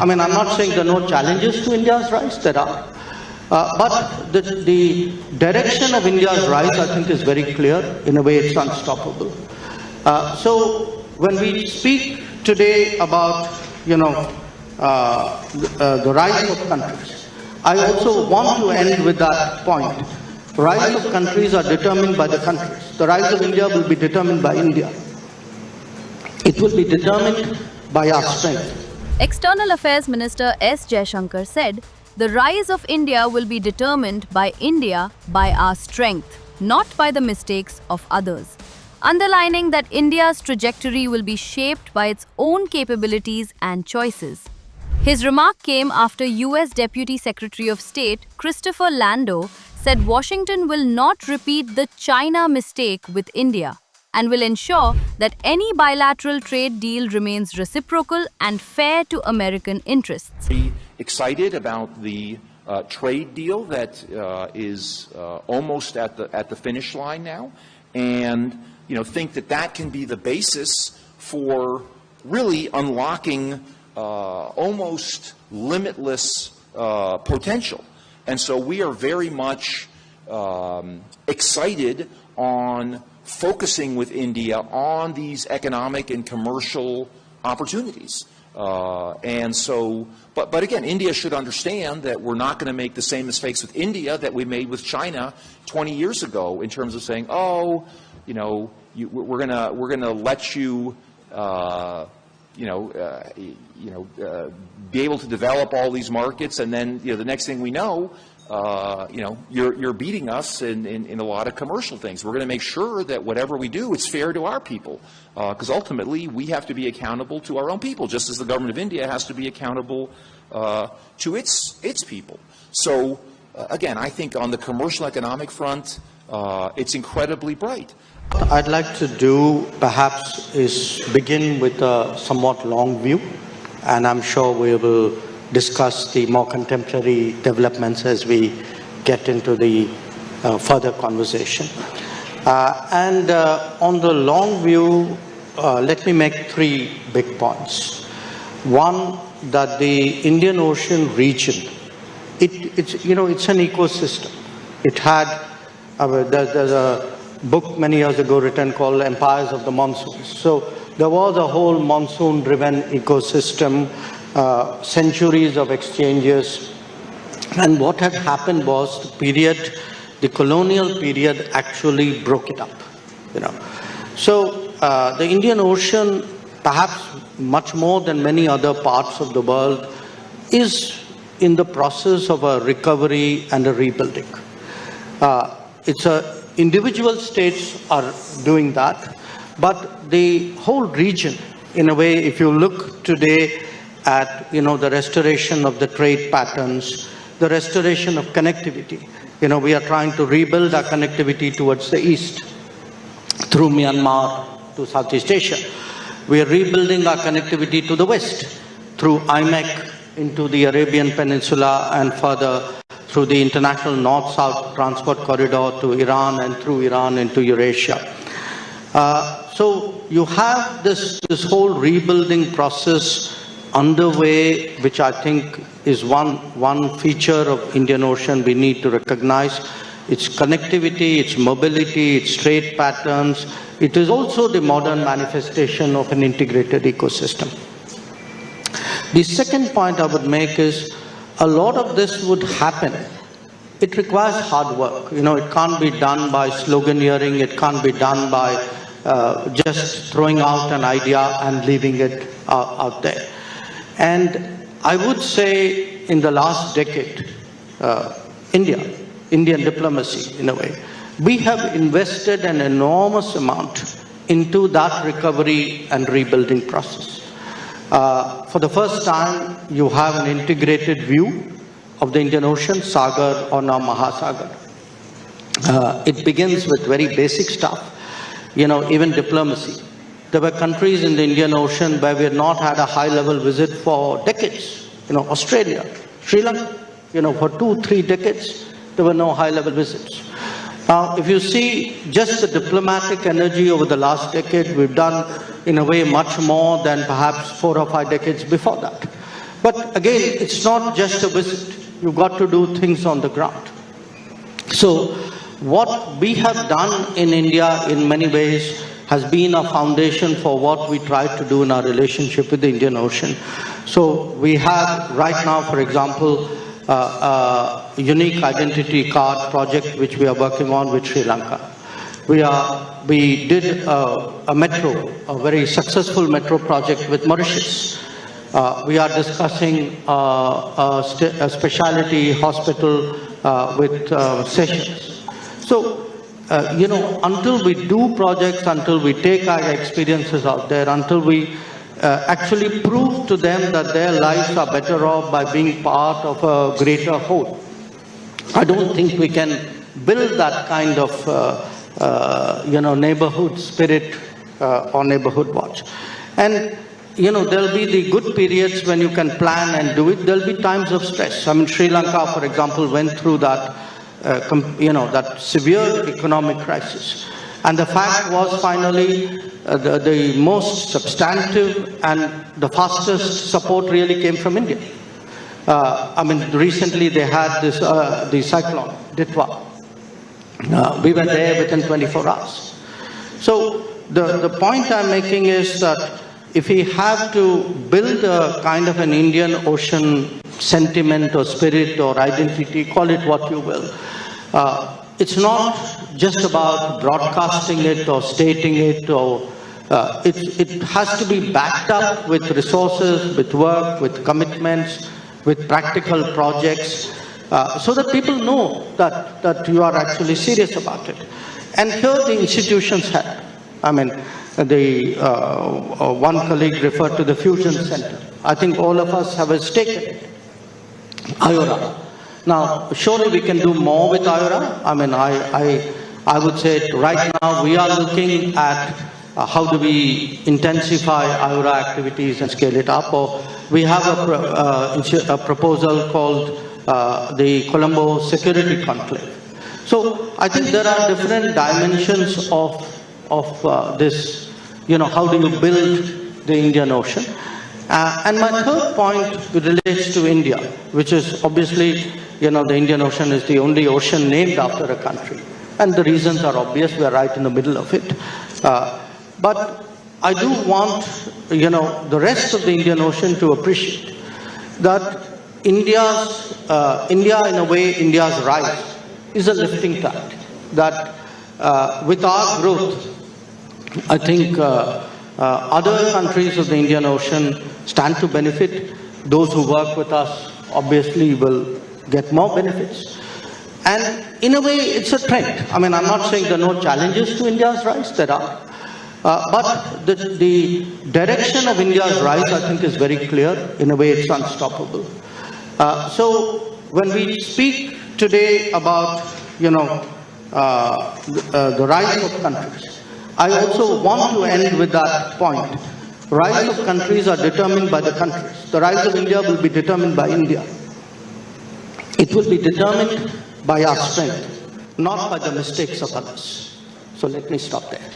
I mean, I'm not saying there are no challenges to India's rise, there are. But the direction of India's rise, I think, is very clear. In a way, it's unstoppable. So when we speak today about, the rise of countries, I also want to end with that point. Rise of countries are determined by the countries. The rise of India will be determined by India. It will be determined by our strength. External Affairs Minister S. Jaishankar said, "The rise of India will be determined by India by our strength, not by the mistakes of others," underlining that India's trajectory will be shaped by its own capabilities and choices. His remark came after US Deputy Secretary of State Christopher Landau said Washington will not repeat the China mistake with India and will ensure that any bilateral trade deal remains reciprocal and fair to American interests. Excited about the trade deal that is almost at the finish line now, and think that can be the basis for really unlocking almost limitless potential. And so we are very much excited on focusing with India on these economic and commercial opportunities. And so, but again, India should understand that we're not going to make the same mistakes with India that we made with China 20 years ago in terms of saying, we're gonna let you, be able to develop all these markets, and then the next thing we know, you're beating us in a lot of commercial things. We're going to make sure that whatever we do, it's fair to our people, because ultimately we have to be accountable to our own people, just as the government of India has to be accountable to its people. So again, I think on the commercial economic front, it's incredibly bright. What I'd like to do perhaps is begin with a somewhat long view, and I'm sure we will discuss the more contemporary developments as we get into the further conversation. On the long view, let me make three big points. One, that the Indian Ocean region, it's an ecosystem. It had, there's a book many years ago written called Empires of the Monsoons. So there was a whole monsoon-driven ecosystem, centuries of exchanges, and what had happened was the colonial period actually broke it up. So the Indian Ocean, perhaps much more than many other parts of the world, is in the process of a recovery and a rebuilding. Individual states are doing that, but the whole region, in a way, if you look today at the restoration of the trade patterns, the restoration of connectivity, we are trying to rebuild our connectivity towards the east through Myanmar to Southeast Asia. We are rebuilding our connectivity to the west through IMEC into the Arabian Peninsula and further through the international north-south transport corridor to Iran and through Iran into Eurasia. So you have this whole rebuilding process underway, which I think is one feature of Indian Ocean we need to recognize. Its connectivity, its mobility, its trade patterns. It is also the modern manifestation of an integrated ecosystem. The second point I would make is, a lot of this would happen. It requires hard work. It can't be done by sloganeering. It can't be done by just throwing out an idea and leaving it out there. And I would say in the last decade, Indian diplomacy, in a way, we have invested an enormous amount into that recovery and rebuilding process. For the first time, you have an integrated view of the Indian Ocean, Sagar or now Mahasagar. It begins with very basic stuff, even diplomacy. There were countries in the Indian Ocean where we had not had a high-level visit for decades. Australia, Sri Lanka, for 2-3 decades, there were no high-level visits. Now, if you see just the diplomatic energy over the last decade, we've done, in a way, much more than perhaps 4 or 5 decades before that. But again, it's not just a visit. You've got to do things on the ground. So what we have done in India in many ways has been a foundation for what we try to do in our relationship with the Indian Ocean. So we have right now, for example, a unique identity card project which we are working on with Sri Lanka. We did a metro, a very successful metro project with Mauritius. We are discussing a specialty hospital with Seychelles. So, until we do projects, until we take our experiences out there, until we actually prove to them that their lives are better off by being part of a greater whole, I don't think we can build that kind of, neighborhood spirit or neighborhood watch. And there'll be the good periods when you can plan and do it. There'll be times of stress. I mean, Sri Lanka, for example, went through that, that severe economic crisis. And the fact was finally the most substantive and the fastest support really came from India. Recently they had this, the cyclone, Ditwa. We were there within 24 hours. So the point I'm making is that if we have to build a kind of an Indian Ocean sentiment or spirit or identity, call it what you will, it's not just about broadcasting it or stating it, or it has to be backed up with resources, with work, with commitments, with practical projects, so that people know that you are actually serious about it. And here the institutions help. I mean, one colleague referred to the Fusion Center. I think all of us have a stake in it. IORA. Now, surely we can do more with IORA. I mean, I would say right now we are looking at how do we intensify IORA activities and scale it up. Or we have a proposal called the Colombo Security Conclave. So I think there are different dimensions of this, how do you build the Indian Ocean? And my third point relates to India, which is obviously, the Indian Ocean is the only ocean named after a country. And the reasons are obvious, we are right in the middle of it. But I do want, the rest of the Indian Ocean to appreciate that India, in a way, India's rise is a lifting tide. That with our growth, I think other countries of the Indian Ocean stand to benefit. Those who work with us obviously will get more benefits. And in a way, it's a trend. I mean, I'm not saying there are no challenges to India's rise, there are. But the direction of India's rise, I think, is very clear. In a way, it's unstoppable. So when we speak today about, the rise of countries, I also want to end with that point. Rise of countries are determined by the countries. The rise of India will be determined by India. It will be determined by our strength, not by the mistakes of others. So let me stop there.